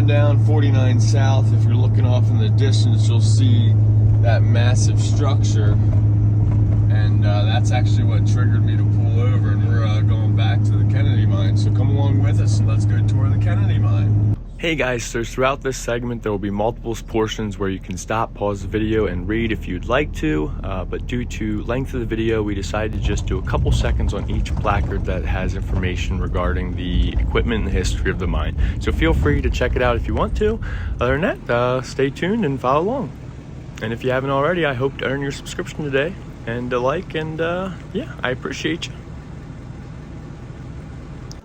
coming down 49 South. If you're looking off in the distance, you'll see that massive structure. And that's actually what triggered me to pull over, and we're going back to the Kennedy Mine. So come along with us and let's go tour the Kennedy Mine. Hey guys, so throughout this segment there will be multiple portions where you can stop, pause the video, and read if you'd like to, but due to length of the video we decided to just do a couple seconds on each placard that has information regarding the equipment and the history of the mine. So feel free to check it out if you want to. Other than that, stay tuned and follow along. And if you haven't already, I hope to earn your subscription today and a like, and yeah, I appreciate you.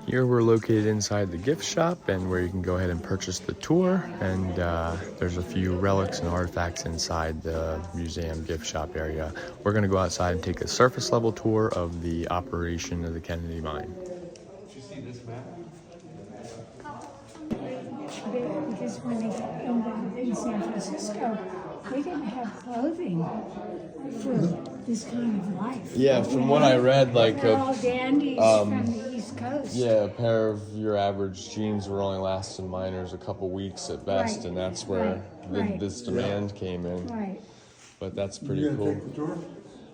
Here we're located inside the gift shop, and where you can go ahead and purchase the tour, and there's a few relics and artifacts inside the museum gift shop area. We're going to go outside and take a surface level tour of the operation of the Kennedy Mine. Did you see this map? Because when they got in San Francisco, they didn't have clothing for this kind of life. Yeah, from what I read, like they're all dandies from the East Coast. yeah, a pair of your average jeans were only lasting miners a couple weeks at best, Right. and that's where this demand came in. Right. But that's pretty You cool. gonna take the tour?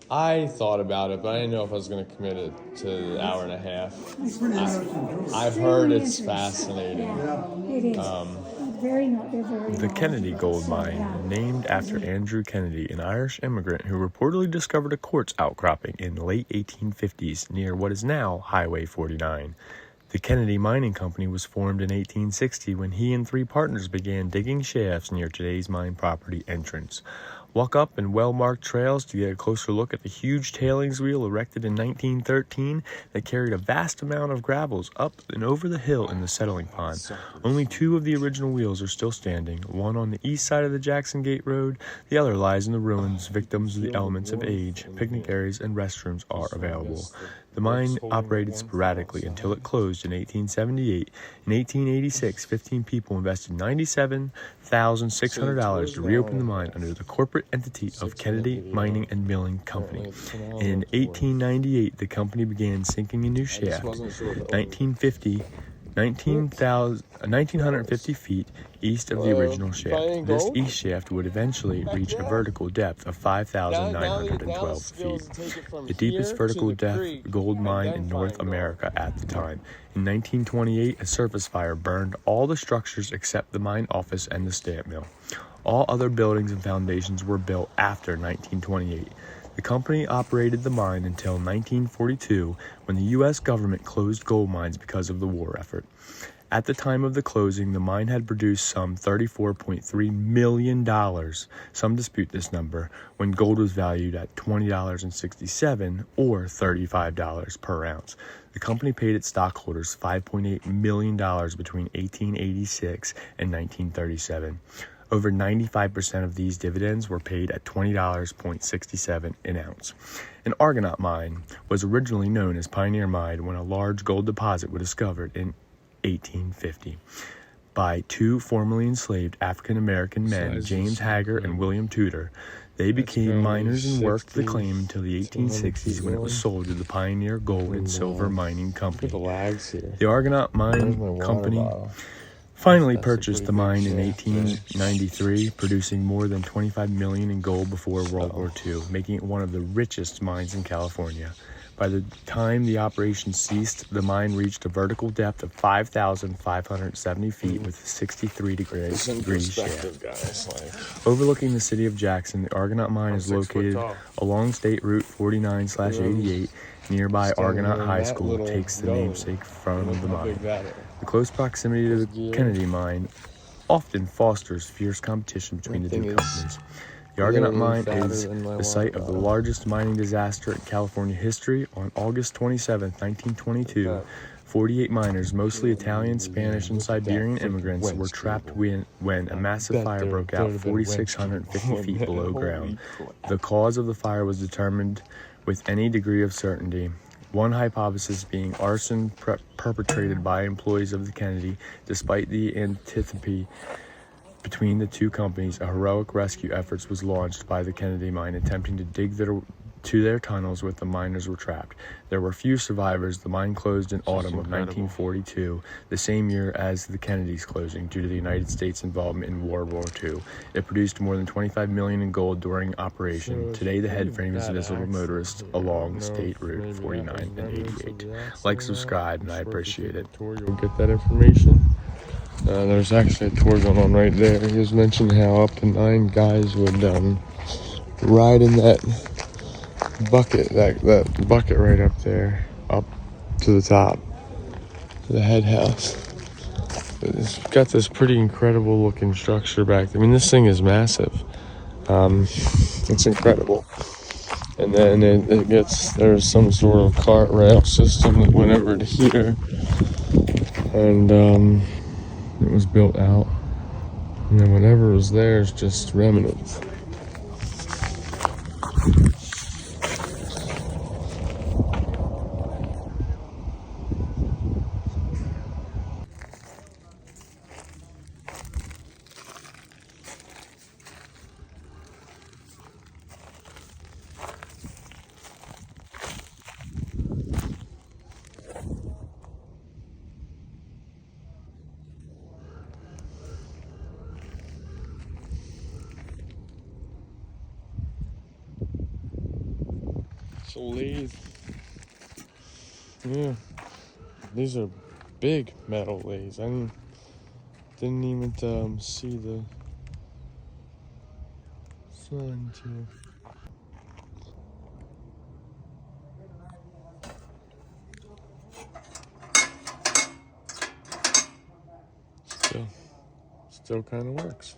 I thought about it, but I didn't know if I was going to commit it to an hour and a half. It's pretty interesting. I've heard it's fascinating. Yeah, it is. They're very The Kennedy Gold Mine, named after Andrew Kennedy, an Irish immigrant who reportedly discovered a quartz outcropping in the late 1850s near what is now Highway 49. The Kennedy Mining Company was formed in 1860 when he and three partners began digging shafts near today's mine property entrance. Walk up in well-marked trails to get a closer look at the huge tailings wheel erected in 1913 that carried a vast amount of gravels up and over the hill in the settling pond. Only two of the original wheels are still standing, one on the east side of the Jackson Gate Road, the other lies in the ruins, victims of the elements of age. Picnic areas and restrooms are available. The mine operated sporadically until it closed in 1878. In 1886, 15 people invested $97,600 to reopen the mine under the corporate entity of Kennedy Mining and Milling Company. In 1898, the company began sinking a new shaft, 1,950 feet east of the original shaft. This east shaft would eventually reach a vertical depth of 5,912 feet, the deepest vertical depth gold mine in North America at the time. In 1928, a surface fire burned all the structures except the mine office and the stamp mill. All other buildings and foundations were built after 1928. The company operated the mine until 1942, when the U.S. government closed gold mines because of the war effort. At the time of the closing, the mine had produced some $34.3 million. Some dispute this number, when gold was valued at $20.67 or $35 per ounce. The company paid its stockholders $5.8 million between 1886 and 1937. Over 95% of these dividends were paid at $20.67 an ounce. An Argonaut Mine was originally known as Pioneer Mine when a large gold deposit was discovered in 1850 by two formerly enslaved African-American men, James Hager and William Tudor. They became miners and worked the claim until the 1860s when it was sold to the Pioneer Gold and Silver Mining Company. The Argonaut Mine Company finally purchased the mine in 1893, producing more than $25 million in gold before World War II, making it one of the richest mines in California. By the time the operation ceased, the mine reached a vertical depth of 5,570 feet with a 63-degree shaft. Overlooking the city of Jackson, the Argonaut Mine is located along State Route 49/88. Nearby Argonaut High School takes the namesake from the mine. The close proximity to the Kennedy Mine often fosters fierce competition between the two companies. The Argonaut Mine is the site of the largest mining disaster in California history. On August 27, 1922, 48 miners, mostly Italian, Spanish, and Siberian immigrants, were trapped when a massive fire broke out 4,650 feet below ground. The cause of the fire was determined with any degree of certainty. One hypothesis being arson perpetrated by employees of the Kennedy. Despite the antipathy between the two companies, a heroic rescue effort was launched by the Kennedy Mine, attempting to dig to their tunnels where the miners were trapped. There were few survivors. The mine closed in autumn of 1942, the same year as the Kennedys' closing, due to the United States' involvement in World War II. It produced more than $25 million in gold during operation. Today, the head frame is visible to motorists along State Route 49 and 88. Like, subscribe, and I appreciate it. You'll get that information. There's actually a tour going on right there. He was mentioning how up to 9 guys would ride in that bucket, that bucket right up there, up to the top, to the head house. It's got this pretty incredible looking structure back there. I mean, this thing is massive. It's incredible. And then there's some sort of cart rail system that went over to here, and it was built out. And then whatever was there is just remnants. So lathe. Yeah, these are big metal lathes. I didn't even see the sign to. Still kind of works.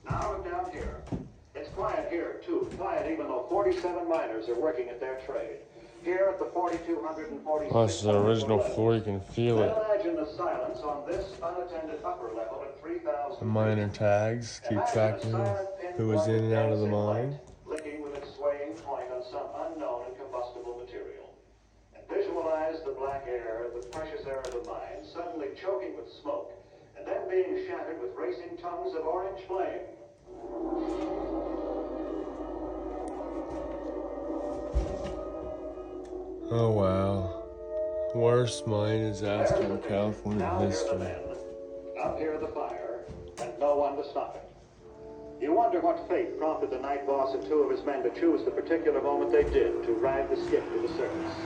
Now look down here. It's quiet here, too. Quiet even though 47 miners are working at their trade. Here at the 4246. Oh, this is an original floor. You can feel it. Imagine the silence on this unattended upper level at 3,000. The miner tags keep track of who was in and out of the mine. Licking with its swaying point on some unknown and combustible material. And visualize the black air, the precious air of the mine, suddenly choking with smoke, and then being shattered with racing tongues of orange flame. Oh wow. Worst mine disaster in California history. Up here the fire, and no one to stop it. You wonder what fate prompted the night boss and 2 of his men to choose the particular moment they did to ride the skip to the surface.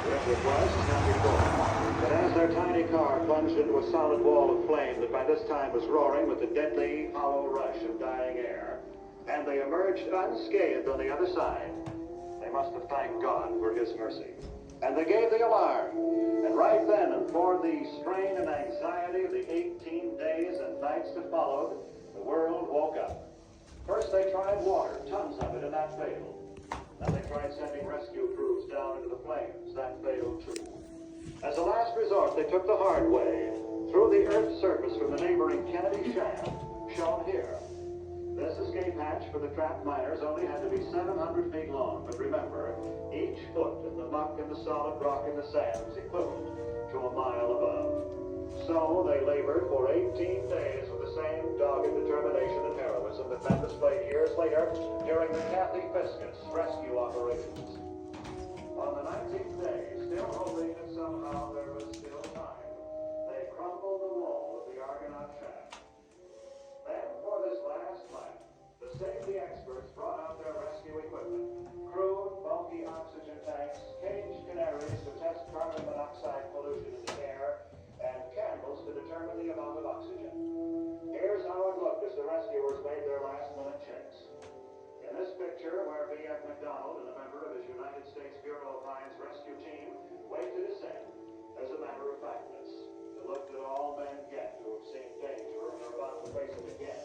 Whatever it was, it's not recorded. But as their tiny car plunged into a solid wall of flame that by this time was roaring with the deadly, hollow rush of dying air, and they emerged unscathed on the other side, they must have thanked God for his mercy. And they gave the alarm. And right then, and for the strain and anxiety of the 18 days and nights that followed, the world woke up. First they tried water, tons of it, and that failed. Then they tried sending rescue crews down into the flames. That failed too. As a last resort, they took the hard way, through the Earth's surface from the neighboring Kennedy shaft, shown here. This escape hatch for the trapped miners only had to be 700 feet long, but remember, each foot in the muck and the solid rock and the sand was equivalent to a mile above. So they labored for 18 days with the same dogged determination and heroism that men displayed years later during the Kathy Fiscus rescue operations. On the 19th day, still hoping that somehow there was still time, they crumbled the wall of the Argonaut shaft. Then, for this last mile, the safety experts brought out their rescue equipment, crude, bulky oxygen tanks, caged canaries to test carbon monoxide pollution in the air, and candles to determine the amount of oxygen. Here's how it looked as the rescuers made their last-minute checks. In this picture, where B.F. McDonald and a member of his United States Bureau of Mines rescue team wait to descend, as a matter of factness, the look that all men get who have seen danger and are about to face it again.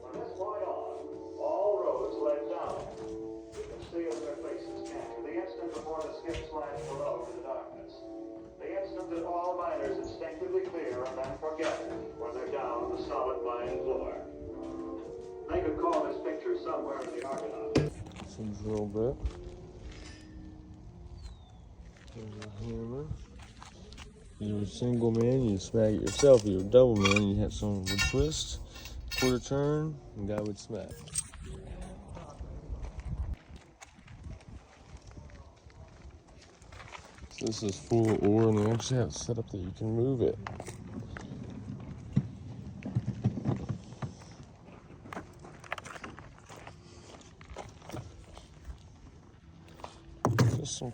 From this point on, all roads led down. You can see it in their faces, can't you? The instant before the skip slides below to the darkness. The instant that all miners instinctively clear and then forget it when they're down on the solid mine floor. They could call this picture somewhere in the Argonaut. Seems a little bit. There's a hammer. You're a single man, you smack it yourself. You're a double man, you hit someone with a twist, quarter turn, and guy would smack. So this is full of ore, and they actually have it set up that you can move it. Just some.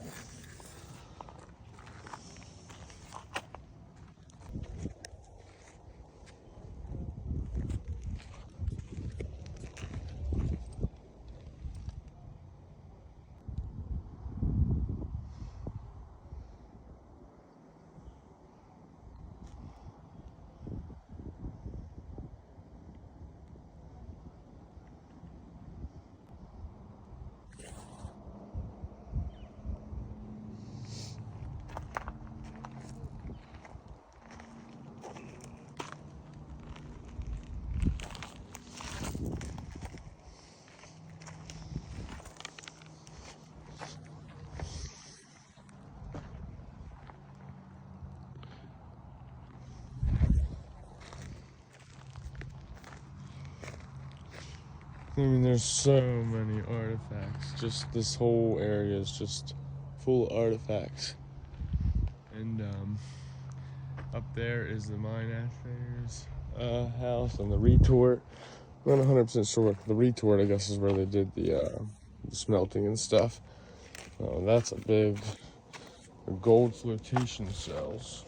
I mean, there's so many artifacts. Just this whole area is just full of artifacts. And up there is the mine assayer's house and the retort. I'm not 100% sure. The retort, I guess, is where they did the smelting and stuff. That's a big gold flotation cells.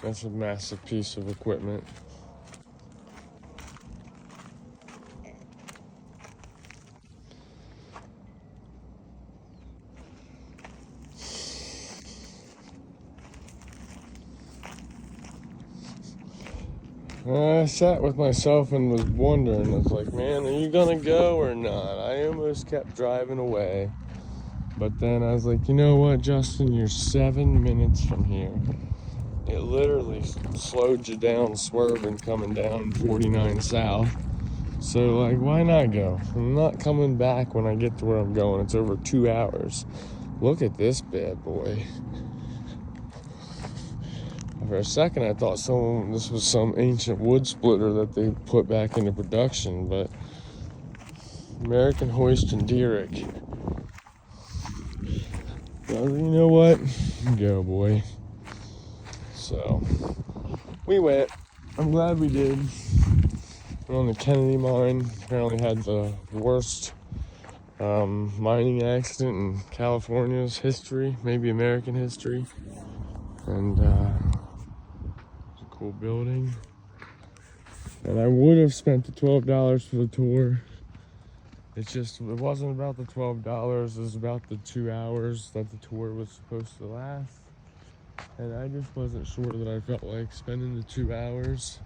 That's a massive piece of equipment. I sat with myself and was wondering, I was like, man, are you gonna go or not? I almost kept driving away. But then I was like, you know what, Justin, you're 7 minutes from here. It literally slowed you down swerving coming down 49 south. So, like, why not go? I'm not coming back when I get to where I'm going. It's over 2 hours. Look at this bad boy. For a second, I thought this was some ancient wood splitter that they put back into production, but American Hoist and Derrick. Well, you know what? Go, boy. So, we went. I'm glad we did. We're on the Kennedy mine. Apparently had the worst mining accident in California's history, maybe American history. And it's a cool building. And I would have spent the $12 for the tour. It wasn't about the $12. It was about the 2 hours that the tour was supposed to last. And I just wasn't sure that I felt like spending the 2 hours.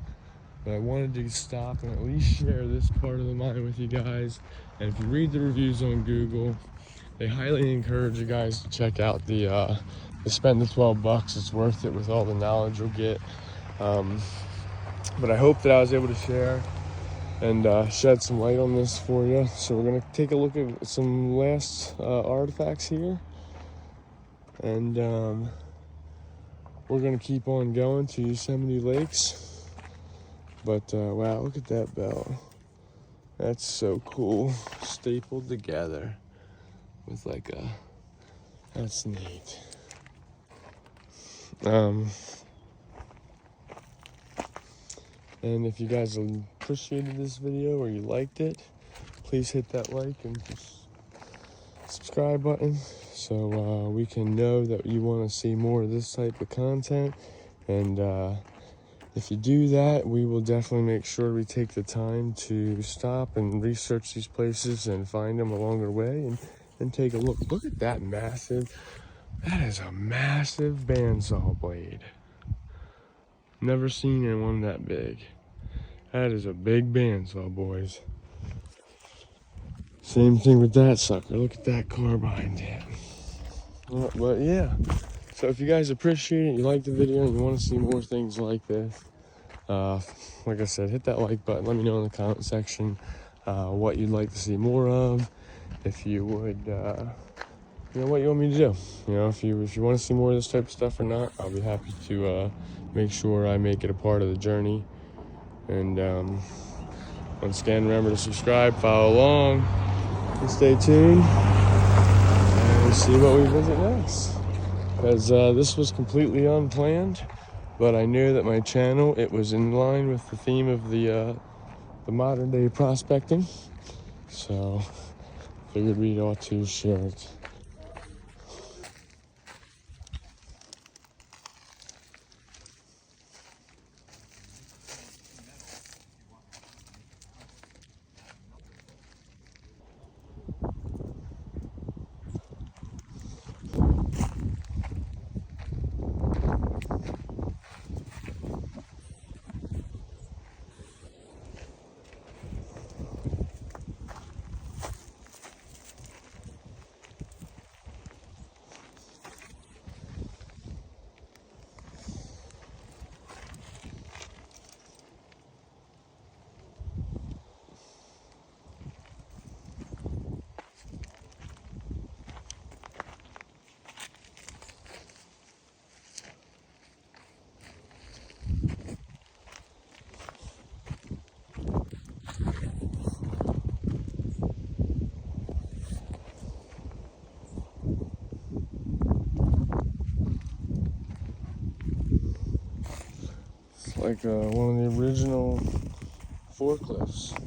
But I wanted to stop and at least share this part of the mine with you guys. And if you read the reviews on Google, they highly encourage you guys to check out to spend the $12. It's worth it with all the knowledge you'll get. But I hope that I was able to share and shed some light on this for you. So we're gonna take a look at some last artifacts here. And we're gonna keep on going to Yosemite Lakes. But wow, look at that bell. That's so cool. Stapled together with like that's neat. And if you guys appreciated this video or you liked it, please hit that like and subscribe button so we can know that you want to see more of this type of content. And if you do that, we will definitely make sure we take the time to stop and research these places and find them along our way and take a look. Look at that that is a massive bandsaw blade. Never seen one that big. That is a big bandsaw, boys. Same thing with that sucker. Look at that car behind it. But yeah, so if you guys appreciate it, you like the video, and you want to see more things like this, like I said, hit that like button. Let me know in the comment section what you'd like to see more of. If you would, what you want me to do. If you want to see more of this type of stuff or not, I'll be happy to make sure I make it a part of the journey. And once again, remember to subscribe, follow along, and stay tuned, and see what we visit next. Because this was completely unplanned, but I knew that my channel, it was in line with the theme of the modern day prospecting, so figured we ought to share it. Like one of the original forklifts.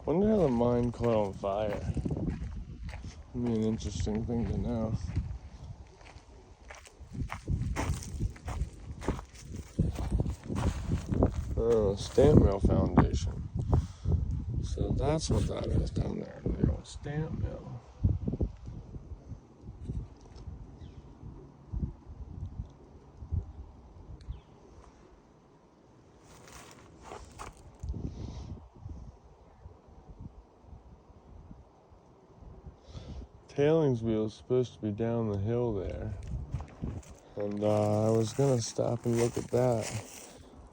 Wonder how the mine caught on fire. That'd be an interesting thing to know. Oh, stamp mill foundation. So that's what that is down there, the old stamp mill. Tailings wheel is supposed to be down the hill there, and I was gonna stop and look at that,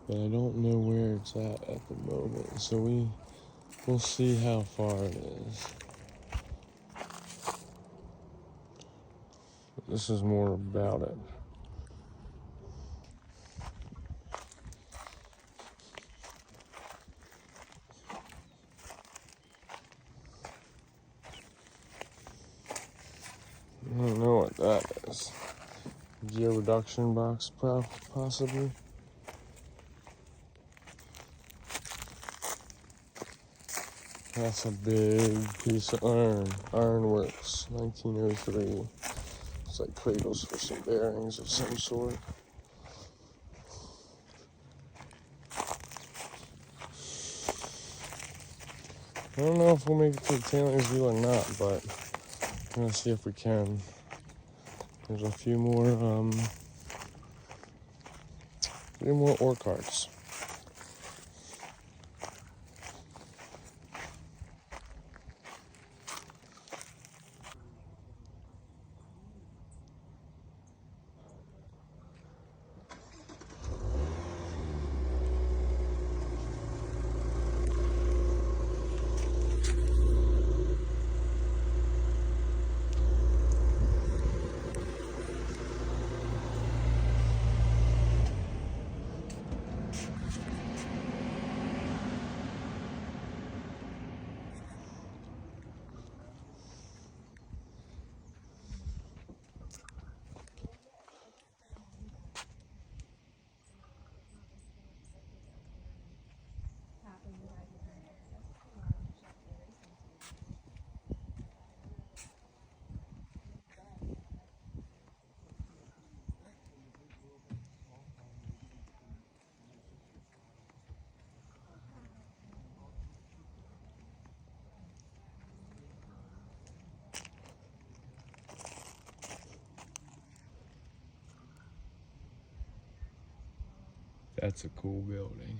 but I don't know where it's at the moment, so we'll see how far it is. This is more about it. I don't know what that is. Gear reduction box, possibly. That's a big piece of iron. Ironworks, 1903. It's like cradles for some bearings of some sort. I don't know if we'll make it to the tailings wheel or not, but I'm gonna see if we can. There's a few more ore carts. That's a cool building.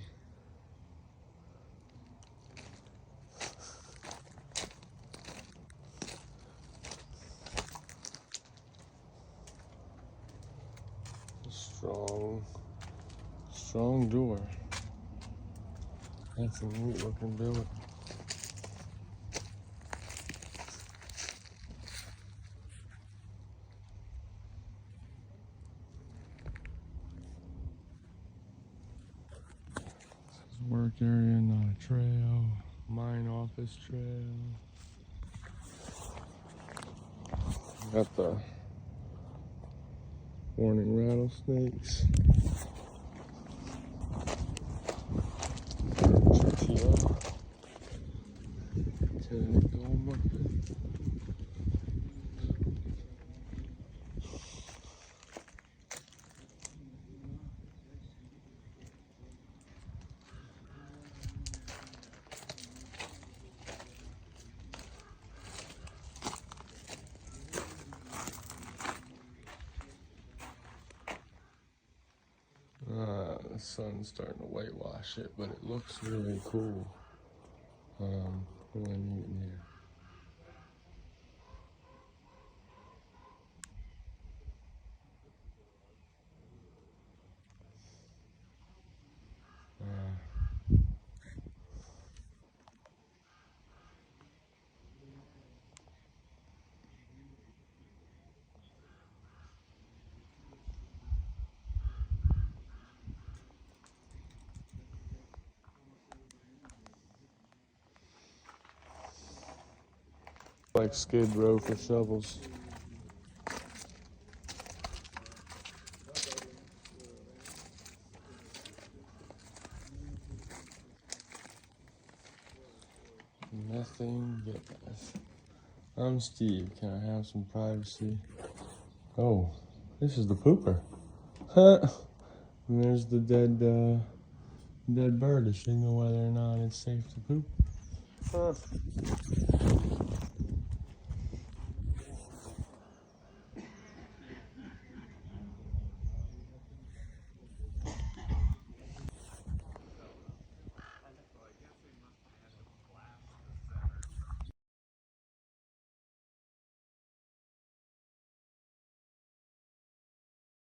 Strong door. That's a neat looking building. This is work area, not a trail. Mine office trail. Got the warning rattlesnakes. GTO. Lieutenant Goldman. The sun's starting to whitewash it, but it looks really cool. Really neat in here. Like Skid Row for shovels. Methane gas. I'm Steve. Can I have some privacy? Oh, this is the pooper. Huh? And there's the dead bird to signal whether or not it's safe to poop. Huh.